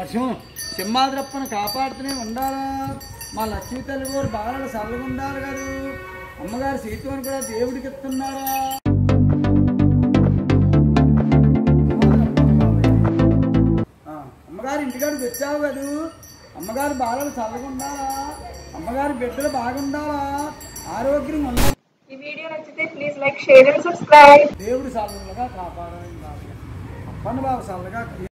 సింహాద్రప్పను కాపాడుతూనే ఉండాలా మా లక్ష్మీ తల్లి గారు బాగా చల్లగా ఉండాలి కదా అమ్మగారు సీతను కూడా దేవుడికి ఇస్తున్నారా అమ్మగారు ఇంటికాడికి వచ్చావు కదా అమ్మగారు బాగా చల్లగా ఉండాలా అమ్మగారి బిడ్డలు బాగుండాలా ఆరోగ్యంగా ఉండాలి ఈ వీడియో నచ్చితే please like share and subscribe దేవుడు చల్లగా కాపాడాలి అప్పన్న బాబు చల్లగా